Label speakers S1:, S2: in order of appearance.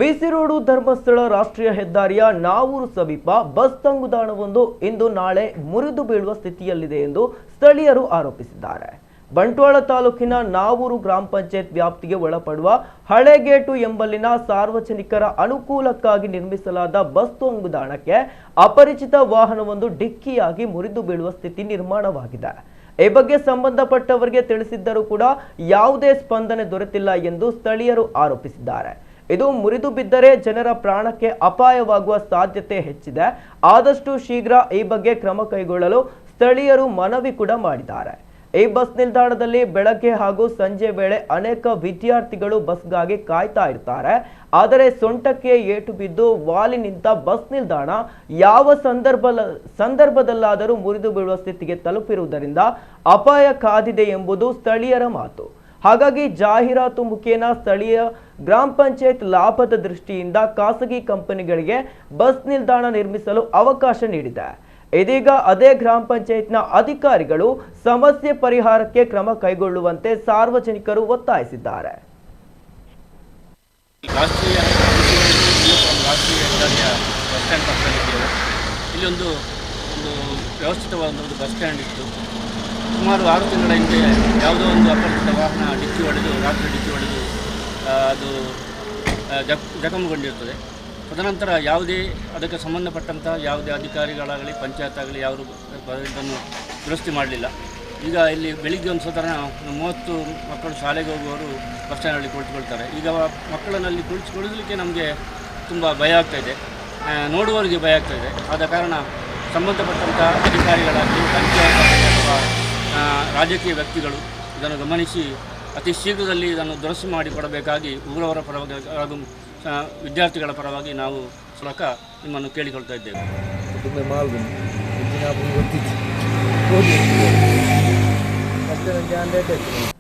S1: ವಿಸಿರೋಡು ಧರ್ಮಸ್ಥಳ ರಾಷ್ಟ್ರೀಯ ಹೆದ್ದಾರಿಯ ನಾವೂರು ಸಮೀಪ ಬಸ್ ತಂಗುದಾಣವೊಂದು ಇಂದು ನಾಳೆ ಮುರಿದು ಬೀಳುವ ಸ್ಥಿತಿಯಲ್ಲಿದೆ ಎಂದು ಸ್ಥಳೀಯರು ಆರೋಪಿಸಿದ್ದಾರೆ. ಬಂಟ್ವಾಳ ತಾಲೂಕಿನ ನಾವೂರು ಗ್ರಾಮ ಪಂಚಾಯತ್ ವ್ಯಾಪ್ತಿಗೆ ಒಳಪಡುವ ಹಳೆಗೇಟು ಎಂಬಲ್ಲಿನ ಸಾರ್ವಜನಿಕರ ಅನುಕೂಲಕ್ಕಾಗಿ ನಿರ್ಮಿಸಲಾದ ಬಸ್ ತಂಗುದಾಣಕ್ಕೆ ಅಪರಿಚಿತ ವಾಹನವೊಂದು ಡಿಕ್ಕಿಯಾಗಿ ಮುರಿದು ಬೀಳುವ ಸ್ಥಿತಿ ನಿರ್ಮಾಣವಾಗಿದೆ. ಈ ಬಗ್ಗೆ ಸಂಬಂಧಪಟ್ಟವರಿಗೆ ತಿಳಿಸಿದ್ದರೂ ಕೂಡ ಯಾವುದೇ ಸ್ಪಂದನೆ ದೊರೆತಿಲ್ಲ ಎಂದು ಸ್ಥಳೀಯರು ಆರೋಪಿಸಿದ್ದಾರೆ. ಇದು ಮುರಿದು ಬಿದ್ದರೆ ಜನರ ಪ್ರಾಣಕ್ಕೆ ಅಪಾಯವಾಗುವ ಸಾಧ್ಯತೆ ಹೆಚ್ಚಿದೆ. ಆದಷ್ಟು ಶೀಘ್ರ ಈ ಬಗ್ಗೆ ಕ್ರಮ ಕೈಗೊಳ್ಳಲು ಸ್ಥಳೀಯರು ಮನವಿ ಕೂಡ ಮಾಡಿದ್ದಾರೆ. ಈ ಬಸ್ ನಿಲ್ದಾಣದಲ್ಲಿ ಬೆಳಗ್ಗೆ ಹಾಗೂ ಸಂಜೆ ವೇಳೆ ಅನೇಕ ವಿದ್ಯಾರ್ಥಿಗಳು ಬಸ್ಗಾಗಿ ಕಾಯ್ತಾ ಇರ್ತಾರೆ. ಆದರೆ ಸೊಂಟಕ್ಕೆ ಏಟು ಬಿದ್ದು ವಾಲಿ ನಿಂತ ಬಸ್ ನಿಲ್ದಾಣ ಯಾವ ಸಂದರ್ಭದಲ್ಲಾದರೂ ಮುರಿದು ಬೀಳುವ ಸ್ಥಿತಿಗೆ ತಲುಪಿರುವುದರಿಂದ ಅಪಾಯ ಕಾದಿದೆ ಎಂಬುದು ಸ್ಥಳೀಯರ ಮಾತು. ಹಾಗಾಗಿ ಜಾಹೀರಾತು ಮುಖೇನ ಸ್ಥಳೀಯ ಗ್ರಾಮ ಪಂಚಾಯತ್ ಲಾಭದ ದೃಷ್ಟಿಯಿಂದ ಖಾಸಗಿ ಕಂಪನಿಗಳಿಗೆ ಬಸ್ ನಿಲ್ದಾಣ ನಿರ್ಮಿಸಲು ಅವಕಾಶ ನೀಡಿದೆ. ಇದೀಗ ಅದೇ ಗ್ರಾಮ ಪಂಚಾಯತ್ನ ಅಧಿಕಾರಿಗಳು ಸಮಸ್ಯೆ ಪರಿಹಾರಕ್ಕೆ ಕ್ರಮ ಕೈಗೊಳ್ಳುವಂತೆ ಸಾರ್ವಜನಿಕರು ಒತ್ತಾಯಿಸಿದ್ದಾರೆ.
S2: ರಾಷ್ಟ್ರೀಯ ಹೆದ್ದಾರಿಯ ಬಸ್ ಸ್ಟ್ಯಾಂಡ್ ಪಕ್ಕದಲ್ಲಿದ್ದೇವೆ. ಇಲ್ಲಿ ಒಂದು ವ್ಯವಸ್ಥಿತವಾದ ಒಂದು ಬಸ್ ಸ್ಟ್ಯಾಂಡ್ ಇತ್ತು. ಸುಮಾರು 6 ತಿಂಗಳ ಹಿಂದೆ ಯಾವುದೋ ಒಂದು ಅಪರಿಚಿತ ವಾಹನ ರಾತ್ರಿ ಡಿಕ್ಕಿ ಹೊಡೆದು ಅದು ಜಖಮಗೊಂಡಿರ್ತದೆ. ತದನಂತರ ಯಾವುದೇ ಅದಕ್ಕೆ ಸಂಬಂಧಪಟ್ಟಂಥ ಯಾವುದೇ ಅಧಿಕಾರಿಗಳಾಗಲಿ ಪಂಚಾಯತ್ ಆಗಲಿ ಯಾರು ಇದನ್ನು ದುರಸ್ತಿ ಮಾಡಲಿಲ್ಲ. ಈಗ ಇಲ್ಲಿ ಬೆಳಿಗ್ಗೆ ಒಂದು ಸಾಧಾರಣ 30 ಮಕ್ಕಳು ಶಾಲೆಗೆ ಹೋಗುವವರು ಬಸ್ ಸ್ಟ್ಯಾಂಡಲ್ಲಿ ಕುಳಿತುಕೊಳ್ತಾರೆ. ಈಗ ಮಕ್ಕಳನ್ನಲ್ಲಿ ಕುಳಿತುಕೊಳ್ಳಲಿಕ್ಕೆ ನಮಗೆ ತುಂಬ ಭಯ ಆಗ್ತಾಯಿದೆ, ನೋಡುವವರಿಗೆ ಭಯ ಆಗ್ತಾಯಿದೆ. ಆದ ಕಾರಣ ಸಂಬಂಧಪಟ್ಟಂಥ ಅಧಿಕಾರಿಗಳಾಗಲಿ ಪಂಚಾಯತ್ ಅಥವಾ ರಾಜಕೀಯ ವ್ಯಕ್ತಿಗಳು ಇದನ್ನು ಗಮನಿಸಿ ಅತಿ ಶೀಘ್ರದಲ್ಲಿ ಇದನ್ನು ದುರಸ್ತಿ ಮಾಡಿಕೊಡಬೇಕಾಗಿ ಊರವರ ಪರವಾಗಿ ಹಾಗೂ ವಿದ್ಯಾರ್ಥಿಗಳ ಪರವಾಗಿ ನಾವು ಮೂಲಕ ನಿಮ್ಮನ್ನು ಕೇಳಿಕೊಳ್ತಾ ಇದ್ದೇವೆ.